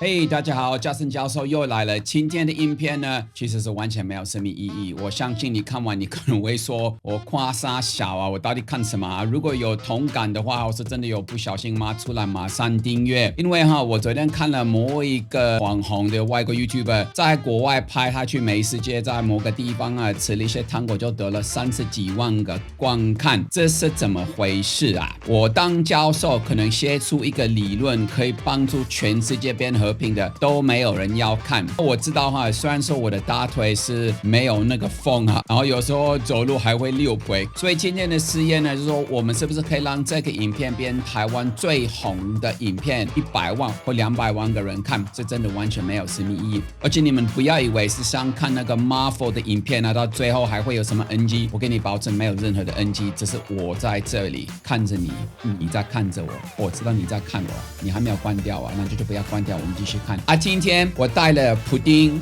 嘿，大家好，嘉森教授又来了。今天的影片呢，其实是完全没有生命意义。我相信你看完，你可能会说我夸啥小啊，我到底看什么啊？如果有同感的话，我是真的有不小心骂出来，马上订阅。因为我昨天看了某一个网红的外国 YouTuber 在国外拍他去美食街，在某个地方吃了一些糖果，就得了30几万个观看，这是怎么回事啊？我当教授可能写出一个理论，可以帮助全世界变和平的，都没有人要看。我知道虽然说我的大腿是没有那个缝然后有时候走路还会溜腿，所以今天的实验呢，就是说我们是不是可以让这个影片变台湾最红的影片，100万或200万个人看，这真的完全没有生命意义。而且你们不要以为是像看那个 Marvel 的影片到最后还会有什么 NG， 我跟你保证没有任何的 NG， 只是我在这里看着你，你在看着我，我知道你在看我，你还没有关掉那就不要关掉，我们继续看。今天我带了普丁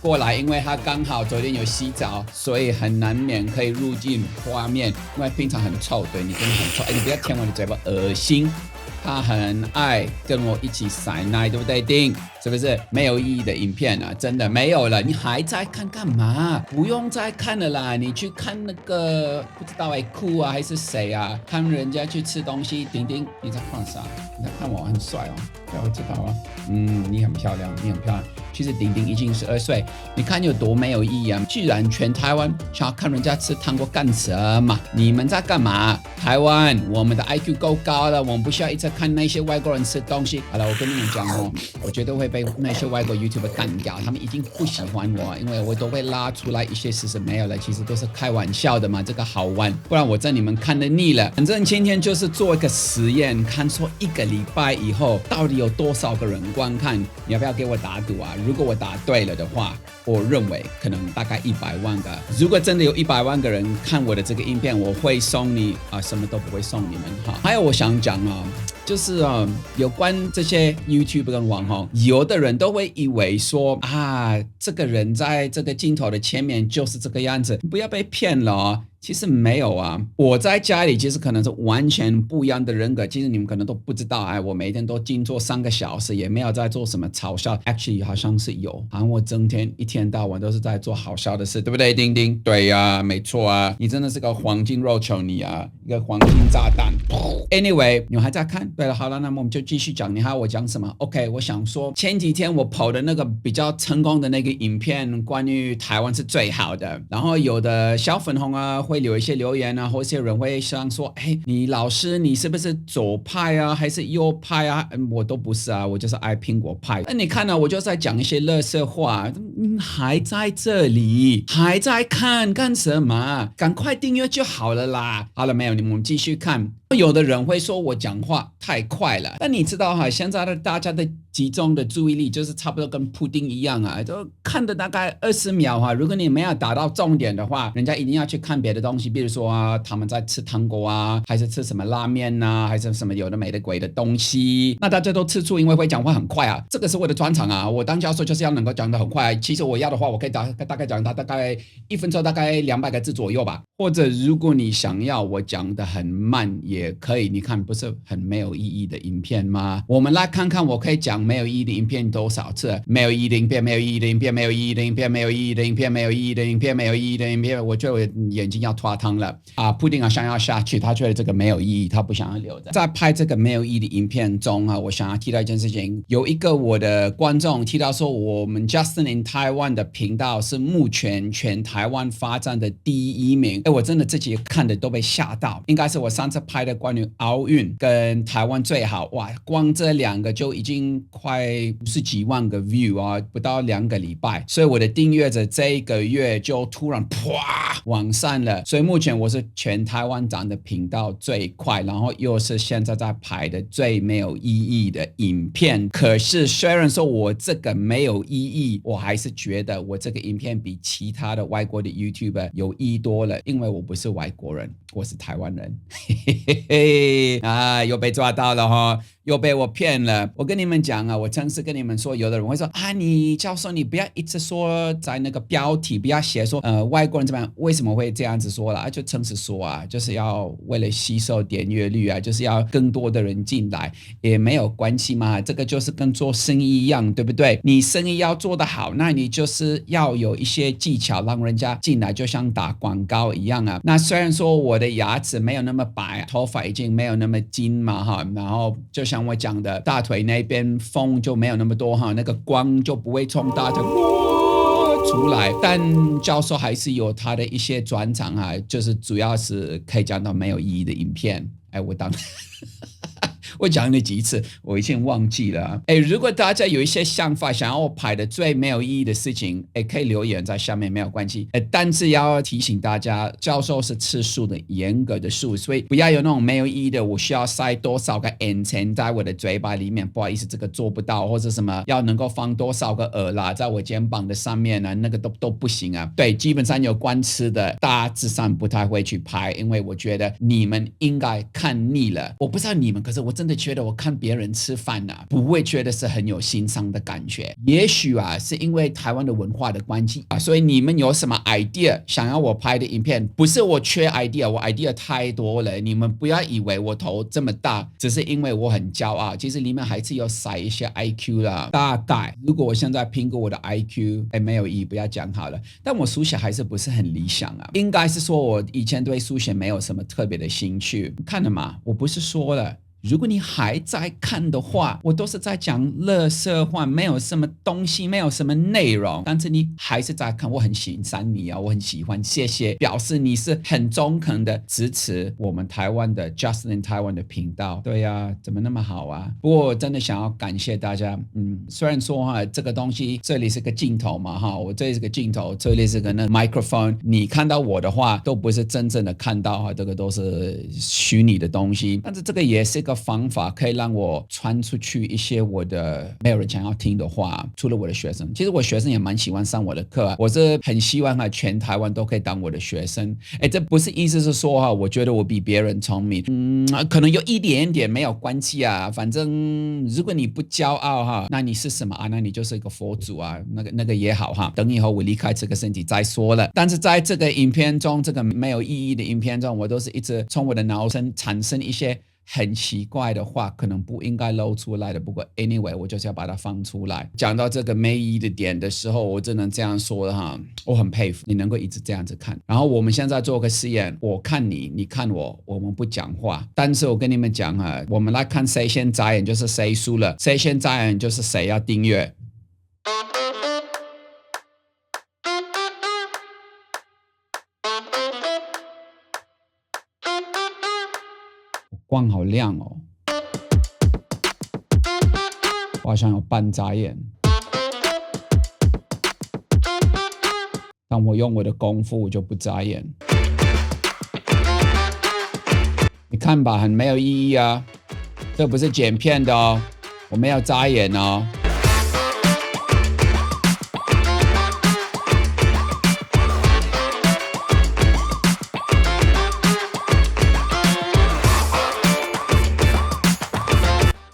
过来，因为他刚好昨天有洗澡，所以很难免可以入进画面，因为平常很臭，对你真的很臭，你不要舔我的嘴巴，恶心。他很爱跟我一起塞奶，对不对？丁，是不是没有意义的影片真的没有了，你还在看干嘛？不用再看了啦，你去看那个不知道酷还是谁看人家去吃东西。丁丁，你在看啥？你在看我很帅我知道你很漂亮，你很漂亮。其实丁丁已经12岁，你看有多没有意义居然全台湾想要看人家吃糖果干什么？你们在干嘛？台湾，我们的 IQ 够高了，我们不需要一直看那些外国人吃东西。好了，我跟你们讲我绝对会被那些外国 YouTuber 干掉，他们一定不喜欢我，因为我都会拉出来一些事实没有了，其实都是开玩笑的嘛，这个好玩，不然我在你们看得腻了。反正今天就是做一个实验，看说1个礼拜以后到底有多少个人观看，你要不要给我打赌如果我答对了的话，我认为可能大概100万个。如果真的有100万个人看我的这个影片，我会送你什么都不会送你们还有我想讲就是有关这些 YouTube 跟网红，有的人都会以为说这个人在这个镜头的前面就是这个样子，不要被骗了其实没有我在家里其实可能是完全不一样的人格，其实你们可能都不知道我每天都静坐3个小时，也没有在做什么嘲笑 actually 好像是有我整天一天到晚都是在做好笑的事，对不对丁丁？对没错你真的是个黄金肉球，你一个黄金炸弹。 Anyway 你们还在看？对了，好了，那么我们就继续讲。你还要我讲什么？ OK， 我想说前几天我跑的那个比较成功的那个影片，关于台湾是最好的，然后有的小粉红会留一些留言或一些人会想说你老师你是不是左派还是右派我都不是我就是爱苹果派。那你看我就在讲一些垃圾话，还在这里还在看干什么？赶快订阅就好了啦。好了没有？你们继续看。有的人会说我讲话太快了，但你知道现在的大家的集中的注意力就是差不多跟普丁一样就看的大概20秒如果你没有打到重点的话，人家一定要去看别的东西，比如说他们在吃糖果还是吃什么拉面还是什么有的没的鬼的东西，那大家都吃醋，因为会讲话很快这个是我的专长我当教授就是要能够讲得很快。其实我要的话我可以大概讲它大概1分钟大概200个字左右吧，或者如果你想要我讲得很慢也可以。你看不是很没有意义的影片吗？我们来看看我可以讲没有意义的影片多少次。没有意义的影片，没有意义的影片，没有意义的影片，没有意义的影片，没有意义的影片，没有意义的影片。我觉得我眼睛要脱汤了普丁想要下去，他觉得这个没有意义，他不想要留着。在拍这个没有意义的影片中我想要提到一件事情，有一个我的观众提到说我们 Justin in Taiwan 的频道是目前全台湾发展的第1名。我真的自己看的都被吓到，应该是我上次拍的关于奥运跟台湾最好光这2个就已经快50几万个 view 不到2个礼拜，所以我的订阅者这一个月就突然往上了，所以目前我是全台湾涨的频道最快，然后又是现在在拍的最没有意义的影片。可是虽然说我这个没有意义，我还是觉得我这个影片比其他的外国的 YouTuber 有意义多了，因为我不是外国人，我是台湾人。嘿嘿嘿又被抓到了又被我骗了。我跟你们讲啊，我诚实跟你们说，有的人会说啊，你教授你不要一直说在那个标题不要写说外国人怎么样，为什么会这样子说啦？就诚实说啊，就是要为了吸收点阅率啊，就是要更多的人进来，也没有关系嘛。这个就是跟做生意一样，对不对？你生意要做得好，那你就是要有一些技巧让人家进来，就像打广告一样啊。那虽然说我的牙齿没有那么白，头发已经没有那么金嘛哈，然后就像我讲的，大腿那边风就没有那么多哈，那个光就不会从大腿出来，但教授还是有他的一些专长啊，就是主要是可以讲到没有意义的影片。哎，我当我讲了几次，我已经忘记了。哎，如果大家有一些想法，想要我拍的最没有意义的事情，哎，可以留言在下面，没有关系。但是要提醒大家，教授是吃素的，严格的素，所以不要有那种没有意义的，我需要塞多少个眼睛在我的嘴巴里面，不好意思，这个做不到，或者什么要能够放多少个耳啦在我肩膀的上面呢？那个都不行啊。对，基本上有关吃的，大致上不太会去拍，因为我觉得你们应该看腻了。我不知道你们，可是我真的觉得我看别人吃饭啊，不会觉得是很有欣赏的感觉。也许啊，是因为台湾的文化的关系啊，所以你们有什么 idea 想要我拍的影片，不是我缺 idea， 我 idea 太多了。你们不要以为我头这么大，只是因为我很骄傲，其实里面还是有塞一些 IQ 啦。大概如果我现在评估我的 IQ， 没有意义，不要讲好了。但我书写还是不是很理想啊，应该是说我以前对书写没有什么特别的兴趣。看了嘛，我不是说了。如果你还在看的话，我都是在讲垃圾话，没有什么东西，没有什么内容，但是你还是在看，我很欣赏你啊，我很喜欢，谢谢，表示你是很中肯的支持我们台湾的 Just in Taiwan 的频道。对啊，怎么那么好啊？不过我真的想要感谢大家，虽然说哈，这个东西这里是个镜头嘛哈，我这里是个镜头，这里是个那 microphone， 你看到我的话都不是真正的看到哈，这个都是虚拟的东西，但是这个也是一个方法可以让我传出去一些我的没有人想要听的话，除了我的学生，其实我学生也蛮喜欢上我的课啊，我是很希望全台湾都可以当我的学生。这不是意思是说哈，我觉得我比别人聪明，可能有一点点没有关系啊，反正如果你不骄傲哈，那你是什么啊？那你就是一个佛祖啊，那个也好哈，等以后我离开这个身体再说了。但是在这个影片中，这个没有意义的影片中，我都是一直从我的脑中产生一些很奇怪的话，可能不应该露出来的，不过 anyway 我就是要把它放出来。讲到这个没意义的点的时候，我只能这样说了哈，我很佩服你能够一直这样子看。然后我们现在做个实验，我看你，你看我，我们不讲话，但是我跟你们讲哈，我们来看谁先眨眼就是谁输了，谁先眨眼就是谁要订阅。光好亮哦，我好像有半眨眼，但我用我的功夫我就不眨眼。你看吧，很没有意义啊，这不是剪片的哦，我没有眨眼哦。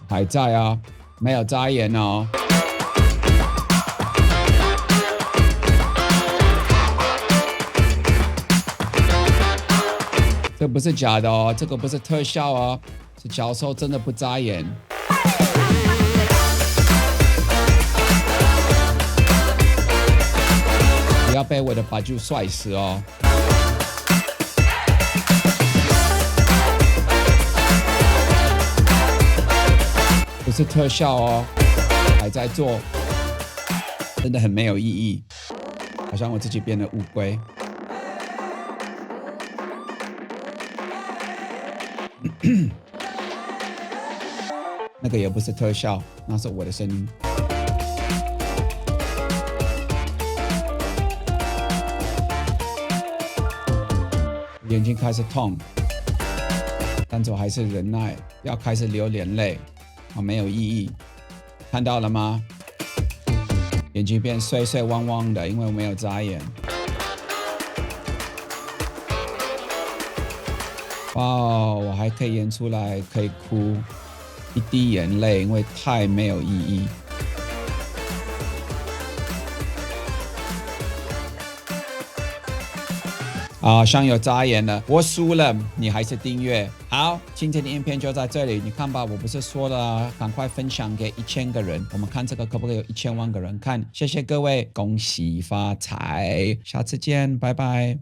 还在啊，没有眨眼哦。这不是假的哦，这个不是特效哦，是教授真的不眨眼。不要被我的把就帅死哦。不是特效哦，还在做，真的很没有意义，好像我自己变了乌龟。那个也不是特效，那是我的声音。眼睛开始痛，但是我还是忍耐，要开始流眼泪。没有意义，看到了吗？眼睛变碎碎汪汪的，因为我没有眨眼。哇，我还可以演出来，可以哭，一滴眼泪，因为太没有意义。上有扎眼了，我输了，你还是订阅。好，今天的影片就在这里，你看吧，我不是说了，赶快分享给1000个人，我们看这个可不可以有1000万个人看。谢谢各位，恭喜发财，下次见，拜拜。